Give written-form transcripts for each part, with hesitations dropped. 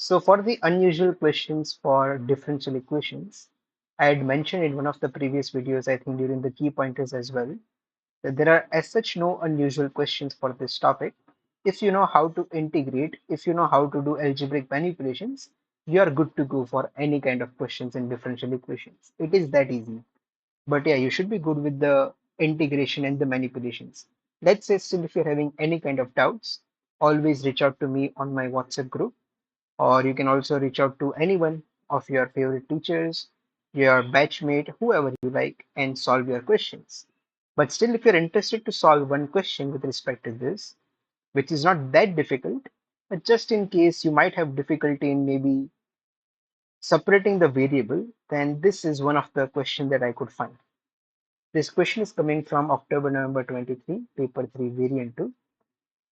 So for the unusual questions for differential equations, I had mentioned in one of the previous videos, I think during the key pointers as well, that there are as such no unusual questions for this topic. If you know how to integrate, if you know how to do algebraic manipulations, you are good to go for any kind of questions in differential equations. It is that easy. But yeah, you should be good with the integration and the manipulations. Let's say still if you're having any kind of doubts, always reach out to me on my WhatsApp group, or you can also reach out to anyone of your favorite teachers, your batchmate, whoever you like, and solve your questions. But still, if you're interested to solve one question with respect to this, which is not that difficult, but just in case you might have difficulty in maybe separating the variable, then this is one of the questions that I could find. This question is coming from October November 23, paper 3, variant 2.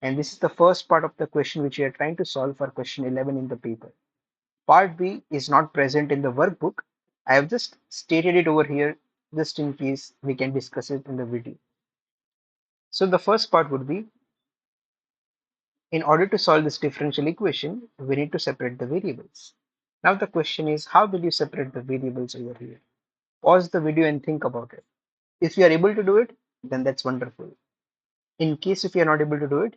And this is the first part of the question which we are trying to solve for question 11 in the paper. Part B is not present in the workbook. I have just stated it over here just in case we can discuss it in the video. So the first part would be, in order to solve this differential equation, we need to separate the variables. Now the question is, how will you separate the variables over here? Pause the video and think about it. If you are able to do it, then that's wonderful. In case if you are not able to do it,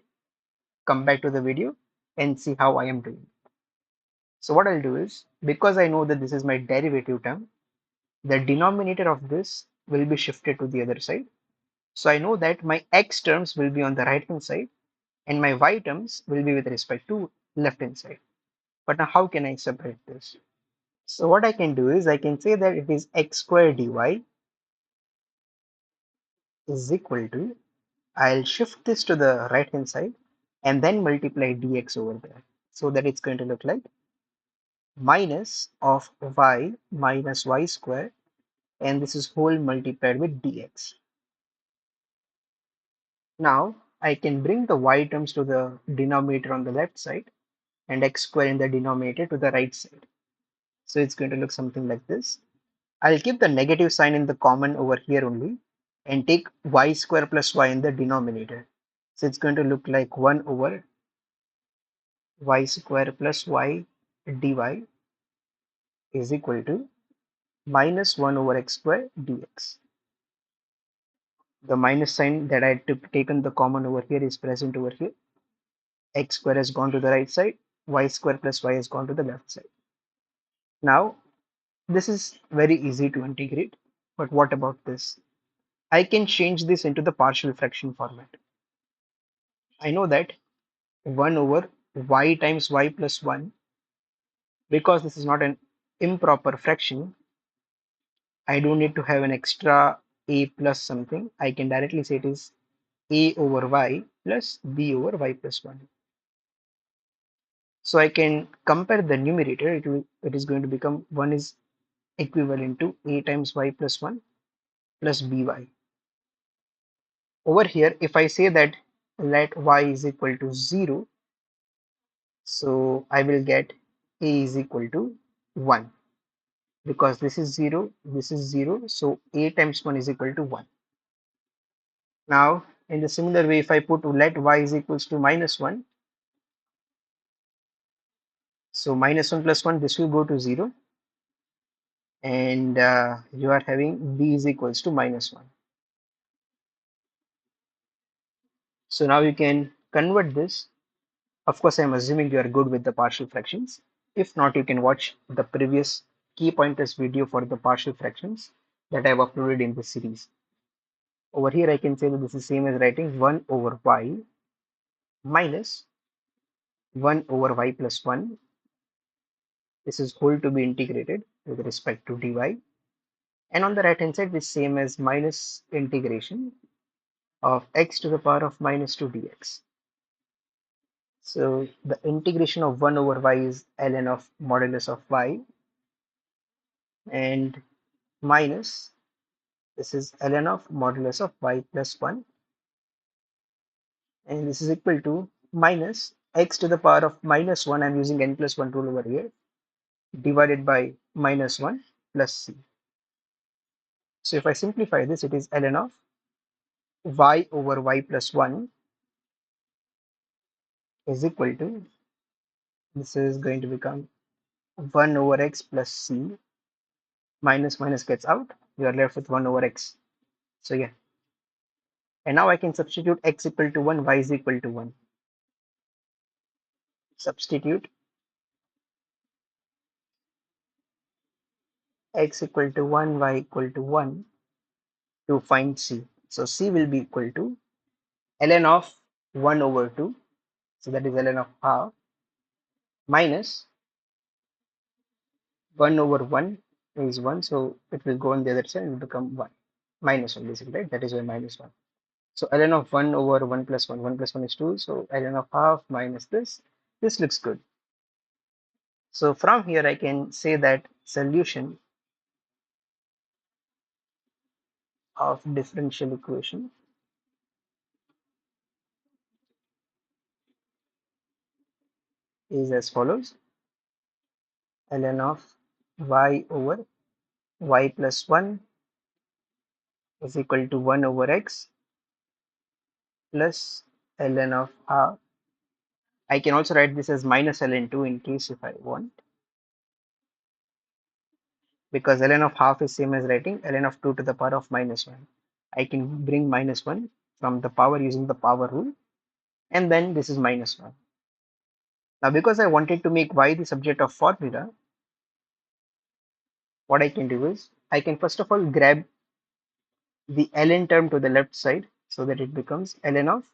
come back to the video and see how I am doing. So what I'll do is, because I know that this is my derivative term, the denominator of this will be shifted to the other side. So I know that my x terms will be on the right hand side and my y terms will be with respect to left hand side. But now how can I separate this? So what I can do is I can say that it is x squared dy is equal to, I'll shift this to the right hand side and then multiply dx over there. So that it's going to look like minus of y minus y square, and this is whole multiplied with dx. Now I can bring the y terms to the denominator on the left side and x square in the denominator to the right side. So it's going to look something like this. I'll keep the negative sign in the common over here only and take y square plus y in the denominator. So it's going to look like 1 over y square plus y dy is equal to minus 1 over x square dx. The minus sign that I had taken the common over here is present over here. X square has gone to the right side, y square plus y has gone to the left side. Now, this is very easy to integrate, but what about this? I can change this into the partial fraction format. I know that 1 over y times y plus 1, because this is not an improper fraction, I don't need to have an extra a plus something. I can directly say it is a over y plus b over y plus 1. So I can compare the numerator. It is going to become 1 is equivalent to a times y plus 1 plus by. Over here, if I say that let y is equal to 0, so I will get a is equal to 1, because this is 0, this is 0, so a times 1 is equal to 1. Now in the similar way, if I put let y is equals to minus 1, so minus 1 plus 1, this will go to 0, and you are having b is equals to minus 1. So now you can convert this. Of course, I'm assuming you are good with the partial fractions. If not, you can watch the previous key pointers video for the partial fractions that I've uploaded in this series. Over here, I can say that this is same as writing 1 over y minus 1 over y plus 1. This is whole to be integrated with respect to dy. And on the right hand side, this same as minus integration of x to the power of minus 2 dx. So the integration of 1 over y is ln of modulus of y, and minus, this is ln of modulus of y plus 1, and this is equal to minus x to the power of minus 1, I'm using n plus 1 rule over here, divided by minus 1 plus c. So if I simplify this, it is ln of y over y plus 1 is equal to This is going to become 1 over x plus c. Minus minus gets out. You are left with 1 over x. So yeah. And now I can substitute x equal to 1, y is equal to 1. Substitute x equal to 1, y equal to 1 to find c. So c will be equal to ln of 1 over 2. So that is ln of half minus 1 over 1 is 1. So it will go on the other side and become 1. Minus 1 basically, right? That is why minus 1. So ln of 1 over 1 plus 1. 1 plus 1 is 2. So ln of half minus this. This looks good. So from here I can say that solution of differential equation is as follows. Ln of y over y plus 1 is equal to 1 over x plus ln of half. I can also write this as minus ln2 in case if I want, because ln of half is same as writing ln of 2 to the power of minus 1. I can bring minus 1 from the power using the power rule, and then this is minus 1. Now because I wanted to make y the subject of formula, what I can do is I can first of all grab the ln term to the left side so that it becomes ln of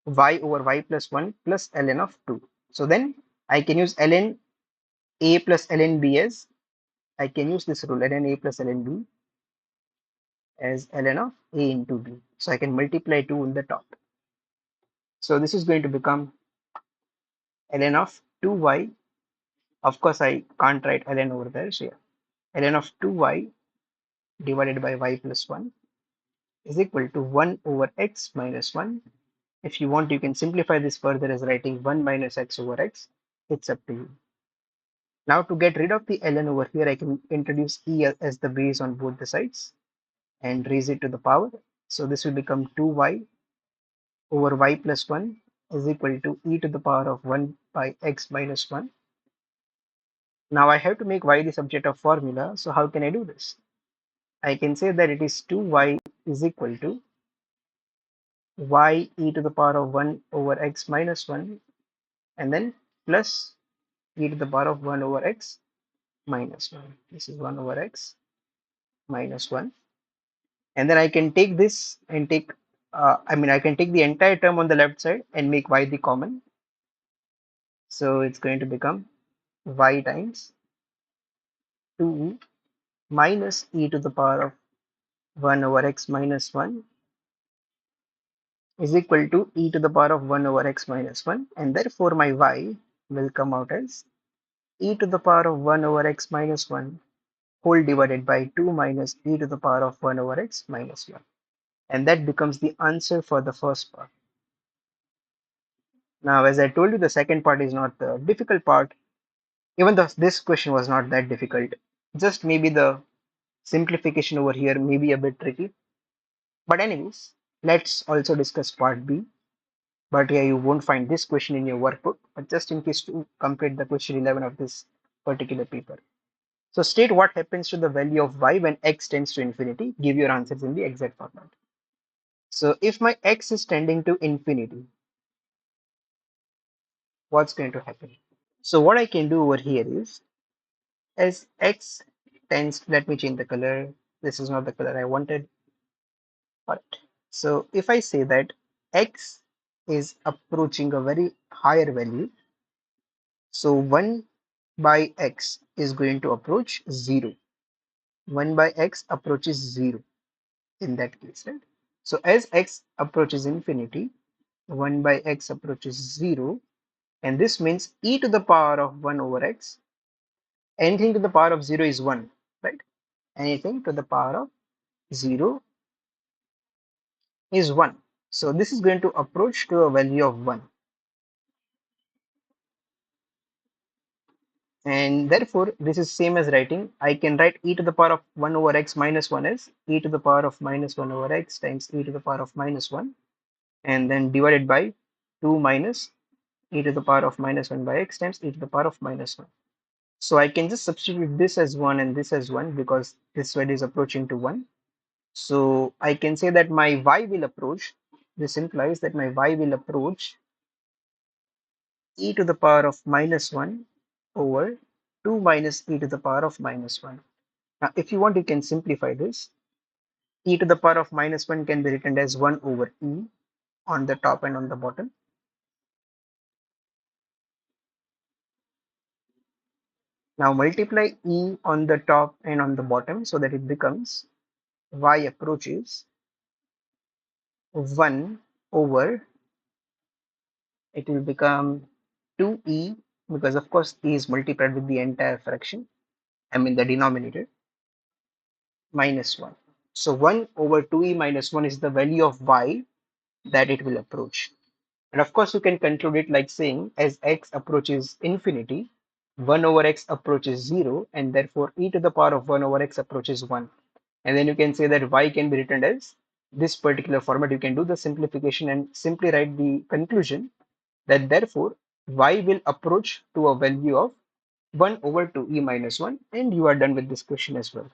y over y plus 1 plus ln of 2. So then I can use ln a plus ln b as, I can use this rule ln a plus ln b as ln of a into b. So I can multiply 2 in the top. So this is going to become ln of 2y. Of course, I can't write ln over there. So yeah, ln of 2y divided by y plus 1 is equal to 1 over x minus 1. If you want, you can simplify this further as writing 1 minus x over x. It's up to you. Now to get rid of the ln over here, I can introduce e as the base on both the sides and raise it to the power. So this will become 2y over y plus 1 is equal to e to the power of 1 by x minus 1. Now I have to make y the subject of formula. So how can I do this? I can say that it is 2y is equal to y e to the power of 1 over x minus 1 and then plus e to the power of 1 over x minus 1. This is 1 over x minus 1. And then I can take this and take, I can take the entire term on the left side and make y the common. So it's going to become y times 2 minus e to the power of 1 over x minus 1 is equal to e to the power of 1 over x minus 1. And therefore my y will come out as e to the power of 1 over x minus 1 whole divided by 2 minus e to the power of 1 over x minus 1. And that becomes the answer for the first part. Now, as I told you, the second part is not the difficult part. Even though this question was not that difficult, just maybe the simplification over here may be a bit tricky. But anyways, let's also discuss part B. But yeah, you won't find this question in your workbook, but just in case to complete the question 11 of this particular paper. So state what happens to the value of y when x tends to infinity. Give your answers in the exact format. So if my x is tending to infinity, what's going to happen? So what I can do over here is, as x tends, let me change the color. This is not the color I wanted. All right. So if I say that x is approaching a very higher value, so 1 by x is going to approach 0. 1 by x approaches 0 in that case, right? So as x approaches infinity, 1 by x approaches 0, and this means e to the power of 1 over x, anything to the power of 0 is 1, right? Anything to the power of 0 is 1. So this is going to approach to a value of 1. And therefore, this is same as writing, I can write e to the power of 1 over x minus 1 as e to the power of minus 1 over x times e to the power of minus 1, and then divided by 2 minus e to the power of minus 1 by x times e to the power of minus 1. So I can just substitute this as 1 and this as 1 because this value is approaching to 1. So I can say that my y will approach, this implies that my y will approach e to the power of minus 1 over 2 minus e to the power of minus 1. Now, if you want, you can simplify this. E to the power of minus 1 can be written as 1 over e on the top and on the bottom. Now multiply e on the top and on the bottom so that it becomes y approaches 1 over, it will become 2e because of course e is multiplied with the entire fraction, I mean the denominator, minus 1. So 1 over 2e minus 1 is the value of y that it will approach. And of course, you can conclude it like saying as x approaches infinity, 1 over x approaches 0, and therefore e to the power of 1 over x approaches 1. And then you can say that y can be written as this particular format. You can do the simplification and simply write the conclusion that therefore y will approach to a value of 1 over 2e minus 1, and you are done with this question as well.